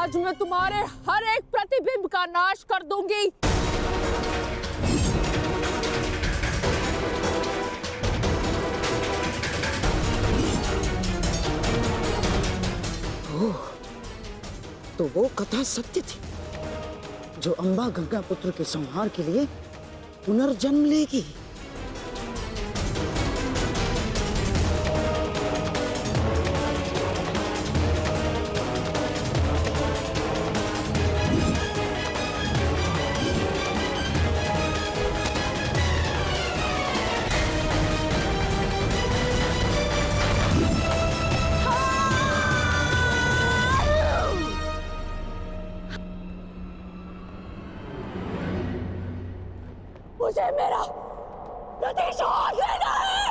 आज मैं तुम्हारे हर एक प्रतिबिंब का नाश कर दूंगी। तो वो कथा सत्य थी जो अंबा गंगा पुत्र के संहार के लिए पुनर्जन्म लेगी। मुझे मेरा प्रतिशोध लेना है।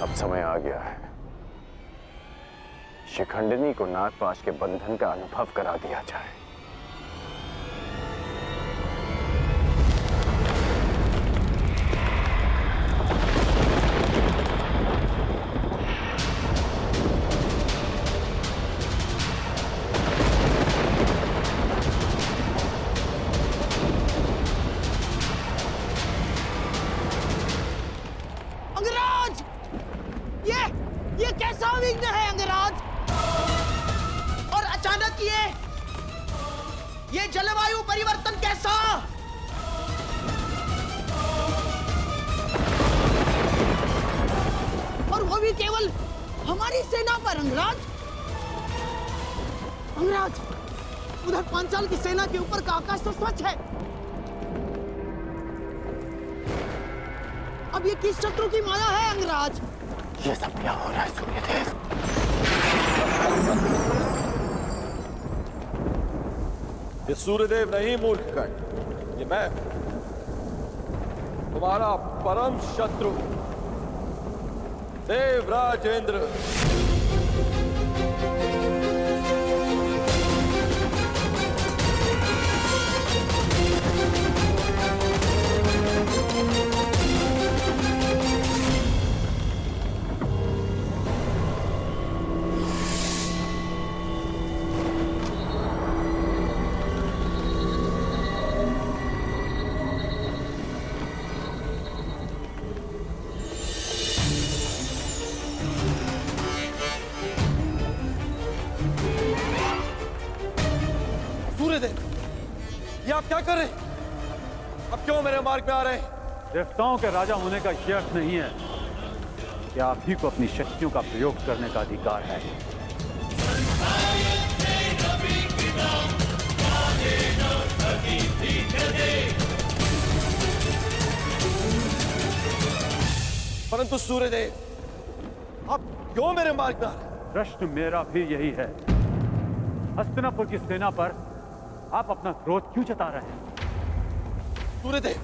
अब समय आ गया है, शिखंडिनी को नागपाश के बंधन का अनुभव करा दिया जाए। अंगराज, ये कैसा विघ्न है अंगराज? और अचानक ये जलवायु परिवर्तन कैसा? और वो भी केवल हमारी सेना पर अंगराज। अंगराज, उधर पांचाल की सेना के ऊपर का आकाश तो स्वच्छ है। अब ये किस शत्रु की माया है अंगराज? ये सब क्या हो रहा है सूर्यदेव? ये सूर्यदेव नहीं मूर्ख कण, ये मैं, तुम्हारा परम शत्रु देवराज इंद्र। सूर्यदेव, ये आप क्या कर रहे हैं? अब क्यों मेरे मार्ग में आ रहे हैं? देवताओं के राजा होने का यह अर्थ नहीं है कि आप ही को अपनी शक्तियों का प्रयोग करने का अधिकार है। परंतु सूर्यदेव, आप क्यों मेरे मार्ग में आ रहे हैं? प्रश्न मेरा भी यही है, हस्तिनापुर की सेना पर आप अपना क्रोध क्यों जता रहे हैं? सूर्यदेव,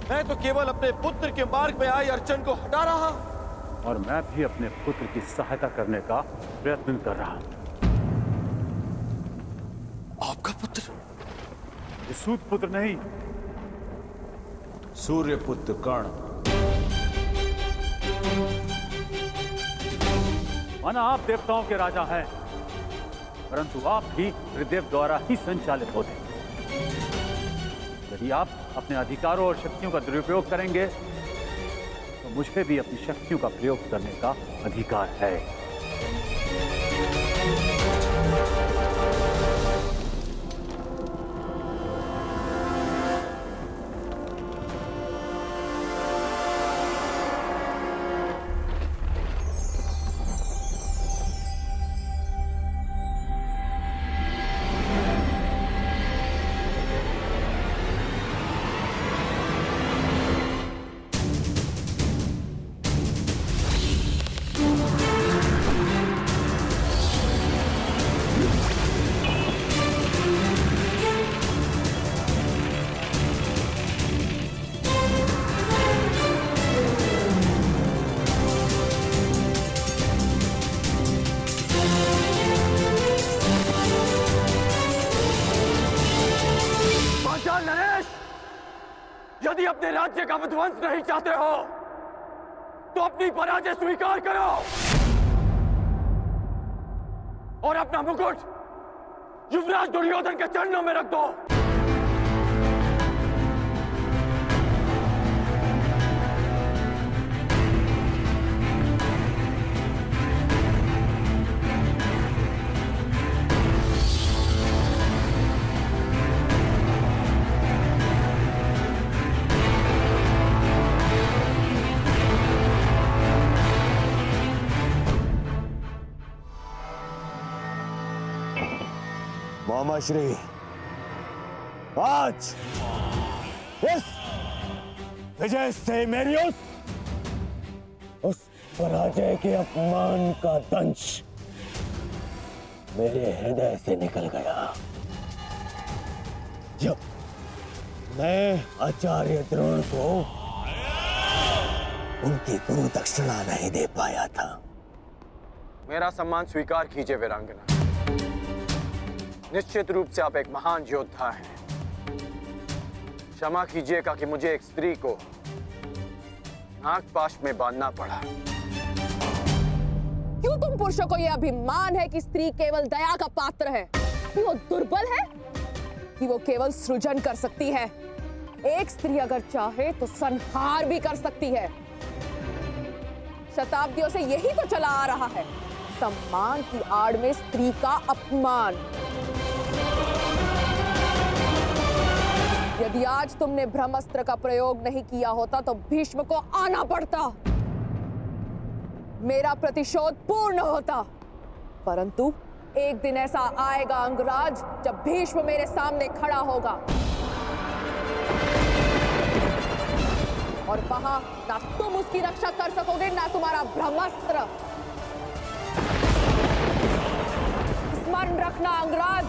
मैं तो केवल अपने पुत्र के मार्ग में आई अड़चन को हटा रहा हूं। और मैं भी अपने पुत्र की सहायता करने का प्रयत्न कर रहा हूं। आपका पुत्र? ये सूत पुत्र नहीं, सूर्यपुत्र कर्ण। माना आप देवताओं के राजा हैं, परंतु आप भी त्रिदेव द्वारा ही संचालित होते हैं। यदि आप अपने अधिकारों और शक्तियों का दुरुपयोग करेंगे तो मुझे भी अपनी शक्तियों का प्रयोग करने का अधिकार है। गांधार नरेश, यदि अपने राज्य का विध्वंस नहीं चाहते हो तो अपनी पराजय स्वीकार करो और अपना मुकुट युवराज दुर्योधन के चरणों में रख दो। मामा श्री, आज इस विजय से मेरी उस पराजय के अपमान का दंश मेरे हृदय से निकल गया। जब मैं आचार्य द्रोण को उनकी गुरु दक्षिणा नहीं दे पाया था। मेरा सम्मान स्वीकार कीजिए वीरांगना। निश्चित रूप से आप एक महान योद्धा हैं। क्षमा कीजिएगा कि मुझे एक स्त्री को नागपाश में बांधना पड़ा। क्यों तुम पुरुषों को यह अभिमान है कि स्त्री केवल दया का पात्र है, कि वो दुर्बल है, कि वो केवल सृजन कर सकती है? एक स्त्री अगर चाहे तो संहार भी कर सकती है। शताब्दियों से यही तो चला आ रहा है, सम्मान की आड़ में स्त्री का अपमान। यदि आज तुमने ब्रह्मास्त्र का प्रयोग नहीं किया होता तो भीष्म को आना पड़ता, मेरा प्रतिशोध पूर्ण होता। परंतु एक दिन ऐसा आएगा अंगराज, जब भीष्म मेरे सामने खड़ा होगा और वहां ना तुम उसकी रक्षा कर सकोगे ना तुम्हारा ब्रह्मास्त्र। स्मरण रखना अंगराज,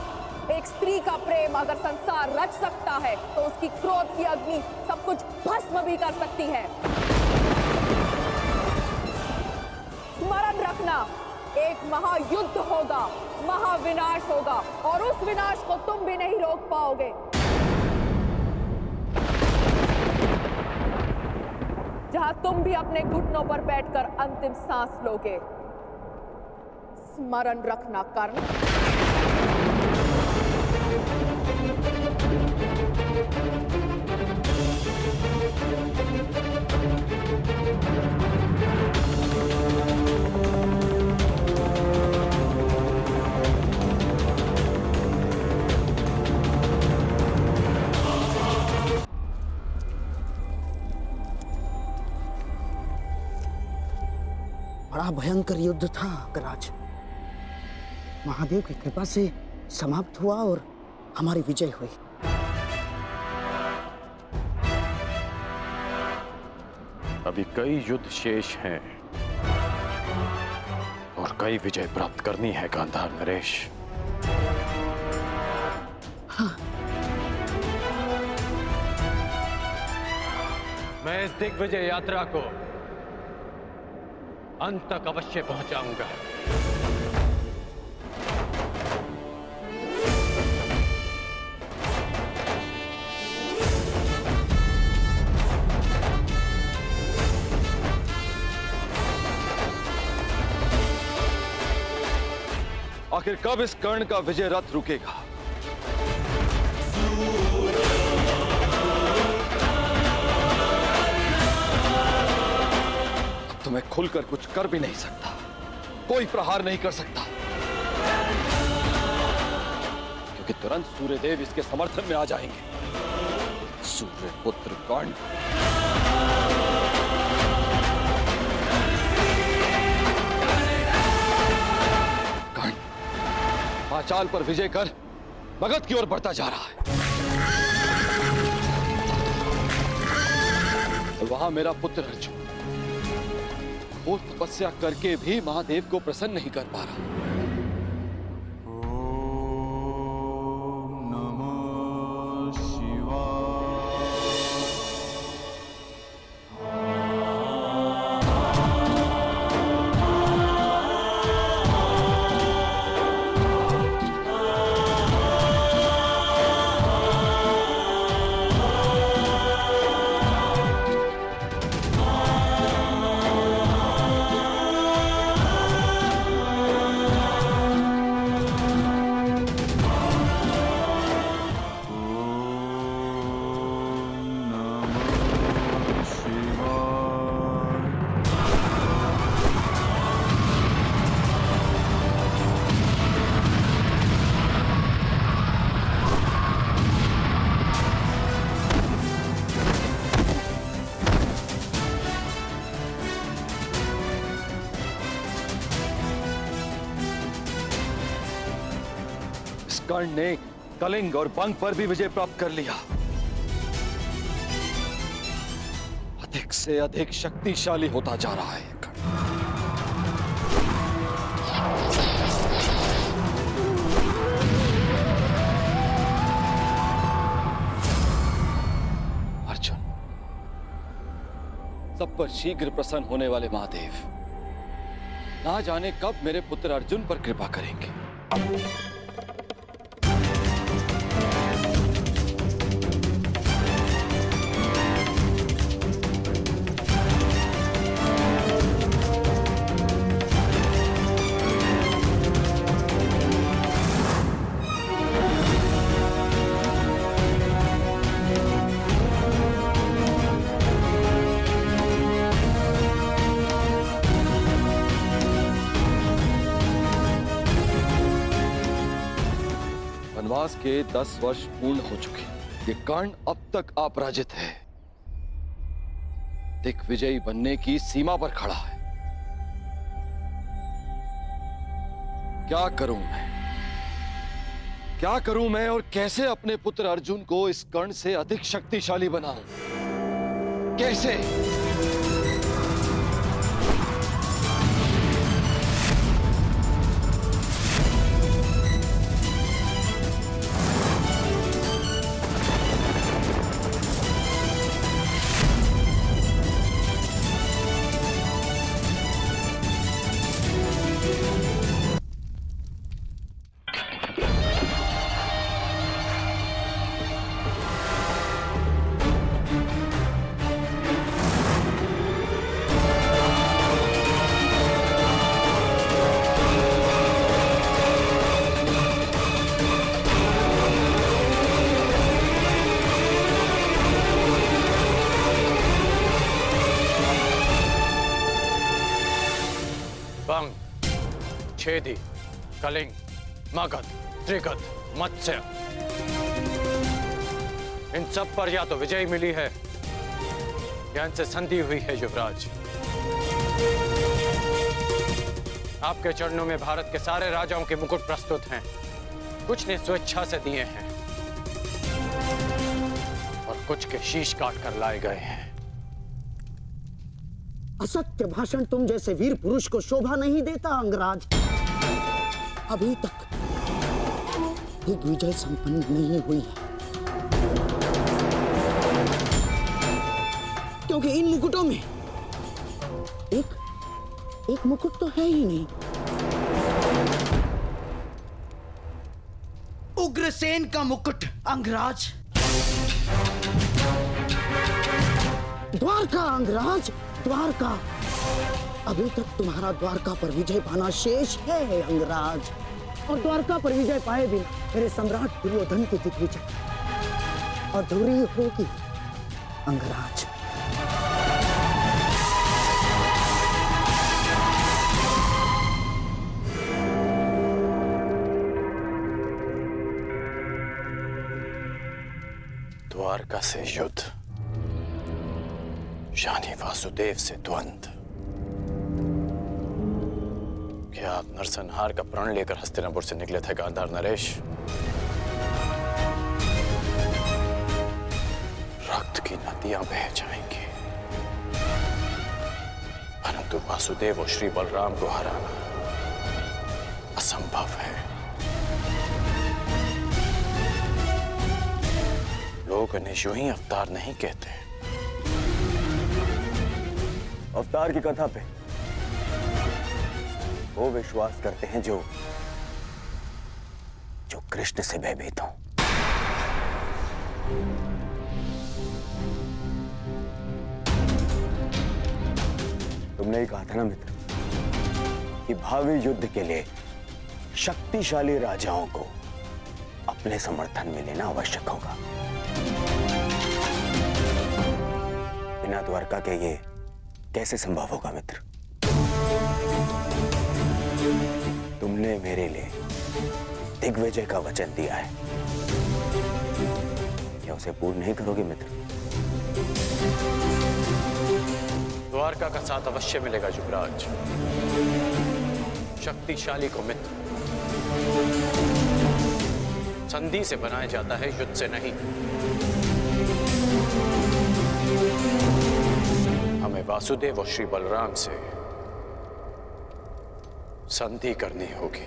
एक स्त्री का प्रेम अगर संसार रच सकता है तो उसकी क्रोध की अग्नि सब कुछ भस्म भी कर सकती है। स्मरण रखना, एक महायुद्ध होगा, महाविनाश होगा और उस विनाश को तुम भी नहीं रोक पाओगे। जहां तुम भी अपने घुटनों पर बैठकर अंतिम सांस लोगे। स्मरण रखना कर्ण। बड़ा भयंकर युद्ध था अंगराज। महादेव की कृपा से समाप्त हुआ और हमारी विजय हुई। अभी कई युद्ध शेष हैं और कई विजय प्राप्त करनी है गांधार नरेश। हाँ। मैं इस दिग्विजय यात्रा को अंत तक अवश्य पहुंचाऊंगा। आखिर कब इस कर्ण का विजय रथ रुकेगा? अब तो मैं खुलकर कुछ कर भी नहीं सकता, कोई प्रहार नहीं कर सकता, क्योंकि तुरंत सूर्यदेव इसके समर्थन में आ जाएंगे। सूर्यपुत्र कर्ण, पांचाल पर विजय कर मगध की ओर बढ़ता जा रहा है। वहां मेरा पुत्र अर्जुन घोर तपस्या करके भी महादेव को प्रसन्न नहीं कर पा रहा। कर्ण ने कलिंग और बंग पर भी विजय प्राप्त कर लिया। अधिक से अधिक शक्तिशाली होता जा रहा है ये कर्ण। अर्जुन, सब पर शीघ्र प्रसन्न होने वाले महादेव ना जाने कब मेरे पुत्र अर्जुन पर कृपा करेंगे। वनवास के 10 वर्ष पूर्ण हो चुके। ये कर्ण अब तक अपराजित है, दिग्विजयी बनने की सीमा पर खड़ा है। क्या करूं मैं और कैसे अपने पुत्र अर्जुन को इस कर्ण से अधिक शक्तिशाली बनाऊं? कैसे? बंग, छेदी, कलिंग, मगध, त्रिगद, मत्स्य, इन सब पर या तो विजय मिली है या इनसे संधि हुई है। युवराज, आपके चरणों में भारत के सारे राजाओं के मुकुट प्रस्तुत हैं। कुछ ने स्वेच्छा से दिए हैं और कुछ के शीश काट कर लाए गए हैं। असत्य भाषण तुम जैसे वीर पुरुष को शोभा नहीं देता अंगराज। अभी तक दिग्विजय संपन्न नहीं हुई है, क्योंकि इन मुकुटों में एक मुकुट तो है ही नहीं। उग्रसेन का मुकुट अंगराज। द्वारका अंगराज, द्वारका। अभी तक तुम्हारा द्वारका पर विजय पाना शेष है अंगराज, और द्वारका पर विजय पाए बिना मेरे सम्राट दुर्योधन की दिग्विजय अधूरी होगी अंगराज। द्वारका से युद्ध यानी वासुदेव से द्वंद्व। क्या आप नरसंहार का प्रण लेकर हस्तिनापुर से निकले थे गांधार नरेश? रक्त की नदियां बह जाएंगी, परंतु वासुदेव और श्री बलराम को हराना असंभव है। लोग इन्हें यूं ही अवतार नहीं कहते। अवतार की कथा पे वो विश्वास करते हैं जो कृष्ण से भयभीत हो। तुमने ही कहा था ना मित्र कि भावी युद्ध के लिए शक्तिशाली राजाओं को अपने समर्थन में लेना आवश्यक होगा। बिना द्वारका के ये कैसे संभव होगा मित्र? तुमने मेरे लिए दिग्विजय का वचन दिया है, क्या उसे पूर्ण नहीं करोगे मित्र? द्वारका का साथ अवश्य मिलेगा युवराज। शक्तिशाली को मित्र संधि से बनाया जाता है, युद्ध से नहीं। हमें वासुदेव और श्री बलराम से संधि करनी होगी।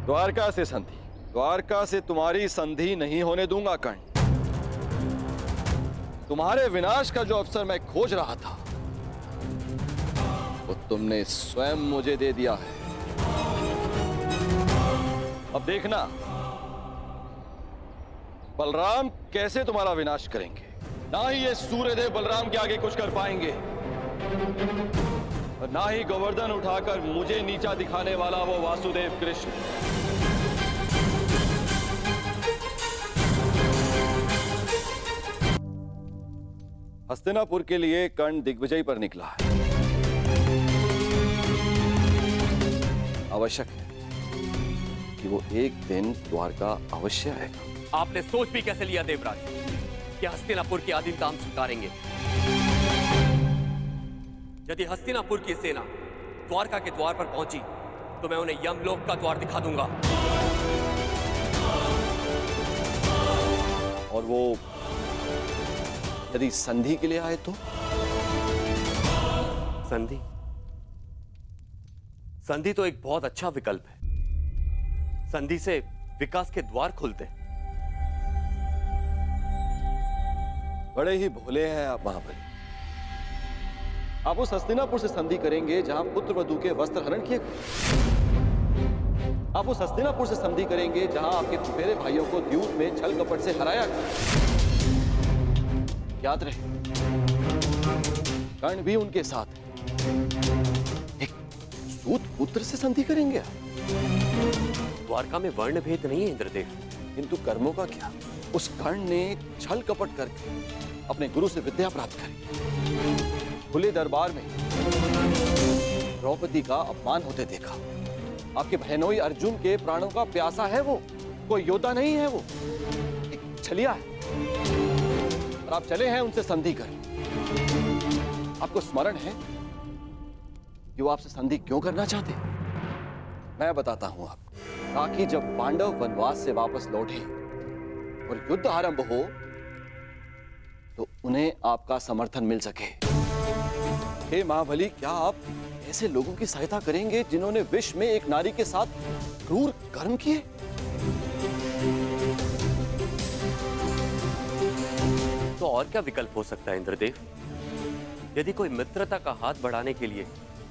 द्वारका से संधि? द्वारका से तुम्हारी संधि नहीं होने दूंगा कर्ण। तुम्हारे विनाश का जो अवसर मैं खोज रहा था वो तुमने स्वयं मुझे दे दिया है। अब देखना बलराम कैसे तुम्हारा विनाश करेंगे। ना ही ये सूर्यदेव बलराम के आगे कुछ कर पाएंगे और ना ही गोवर्धन उठाकर मुझे नीचा दिखाने वाला वो वासुदेव कृष्ण। हस्तिनापुर के लिए कर्ण दिग्विजय पर निकला है। आवश्यक है कि वो एक दिन द्वारका अवश्य आएगा। आपने सोच भी कैसे लिया देवराज कि हस्तिनापुर की अधीनता हम स्वीकारेंगे? यदि हस्तिनापुर की सेना द्वारका के द्वार पर पहुंची तो मैं उन्हें यमलोक का द्वार दिखा दूंगा। और वो यदि संधि के लिए आए तो? संधि? संधि तो एक बहुत अच्छा विकल्प है। संधि से विकास के द्वार खुलते हैं। बड़े ही भोले हैं आप महाबली। आप उस हस्तिनापुर से संधि करेंगे जहां पुत्र वधू के वस्त्र हरण किए गए। आप उस हस्तिनापुर से संधि करेंगे जहां आपके चुफेरे भाइयों को द्यूत में छल कपट से हराया गया। याद रहे कर्ण भी उनके साथ है। एक सूत पुत्र से संधि करेंगे आप? द्वारका में वर्ण भेद नहीं है इंद्रदेव। किंतु कर्मों का क्या? उस कर्ण ने छल कपट करके अपने गुरु से विद्या प्राप्त करी। खुले दरबार में द्रौपदी का अपमान होते देखा। आपके बहनोई अर्जुन के प्राणों का प्यासा है वो, कोई योद्धा नहीं है वो, एक छलिया है। और आप चले हैं उनसे संधि कर। आपको स्मरण है कि वो आपसे संधि क्यों करना चाहते? मैं बताता हूं आपको, ताकि जब पांडव वनवास से वापस लौटे और युद्ध आरंभ हो तो उन्हें आपका समर्थन मिल सके। हे महाबली, क्या आप ऐसे लोगों की सहायता करेंगे जिन्होंने विश्व में एक नारी के साथ क्रूर कर्म किए? तो और क्या विकल्प हो सकता है इंद्रदेव? यदि कोई मित्रता का हाथ बढ़ाने के लिए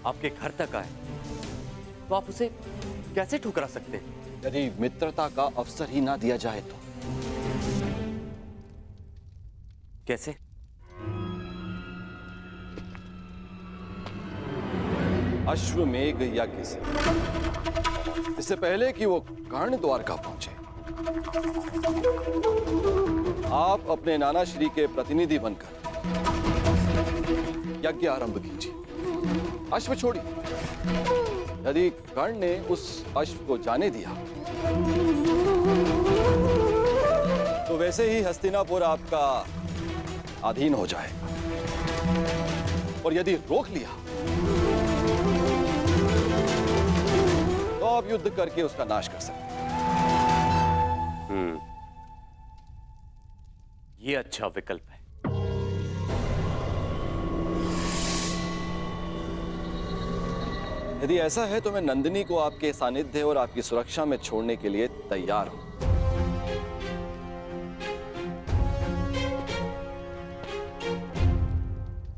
आपके घर तक आए तो आप उसे कैसे ठुकरा सकते हैं? यदि मित्रता का अवसर ही ना दिया जाए तो? कैसे? अश्वमेघ यज्ञ से। इससे पहले कि वो कर्ण द्वारका पहुंचे, आप अपने नाना श्री के प्रतिनिधि बनकर यज्ञ आरंभ कीजिए। अश्व छोड़िए। यदि कर्ण ने उस अश्व को जाने दिया तो वैसे ही हस्तिनापुर आपका अधीन हो जाएगा। और यदि रोक लिया तो आप युद्ध करके उसका नाश कर सकते हैं। ये अच्छा विकल्प है। यदि ऐसा है तो मैं नंदिनी को आपके सानिध्य और आपकी सुरक्षा में छोड़ने के लिए तैयार हूं।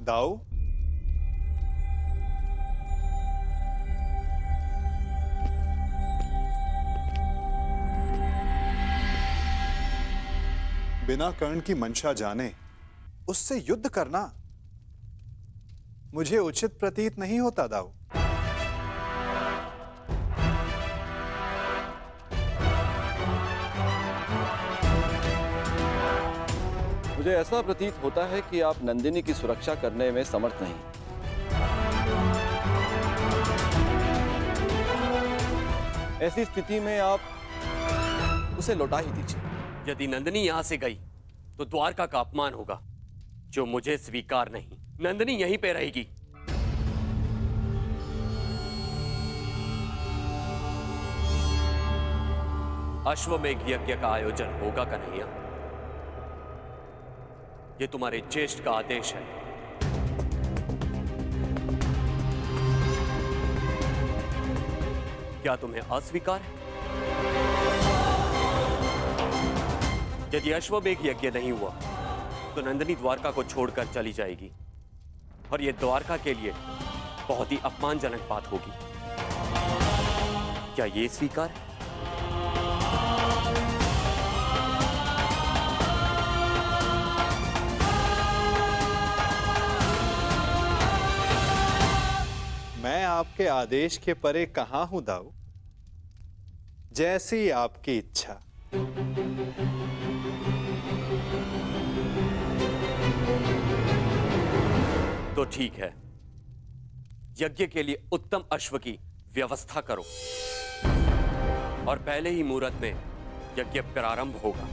दाऊ, बिना कर्ण की मंशा जाने उससे युद्ध करना मुझे उचित प्रतीत नहीं होता दाऊ। मुझे ऐसा प्रतीत होता है कि आप नंदिनी की सुरक्षा करने में समर्थ नहीं। ऐसी स्थिति में आप उसे लौटा ही दीजिए। यदि नंदिनी यहां से गई तो द्वारका का अपमान होगा। जो मुझे स्वीकार नहीं। नंदिनी यहीं पे रहेगी। अश्वमेघ यज्ञ का आयोजन होगा कन्हैया। ये तुम्हारे ज्येष्ठ का आदेश है। क्या तुम्हें अस्वीकार है? यदि अश्वमेघ यज्ञ नहीं हुआ तो नंदिनी द्वारका को छोड़कर चली जाएगी और यह द्वारका के लिए बहुत ही अपमानजनक बात होगी। क्या यह स्वीकार है? मैं आपके आदेश के परे कहां हूं दाऊ। जैसी आपकी इच्छा। तो ठीक है, यज्ञ के लिए उत्तम अश्व की व्यवस्था करो और पहले ही मुहूर्त में यज्ञ प्रारंभ होगा।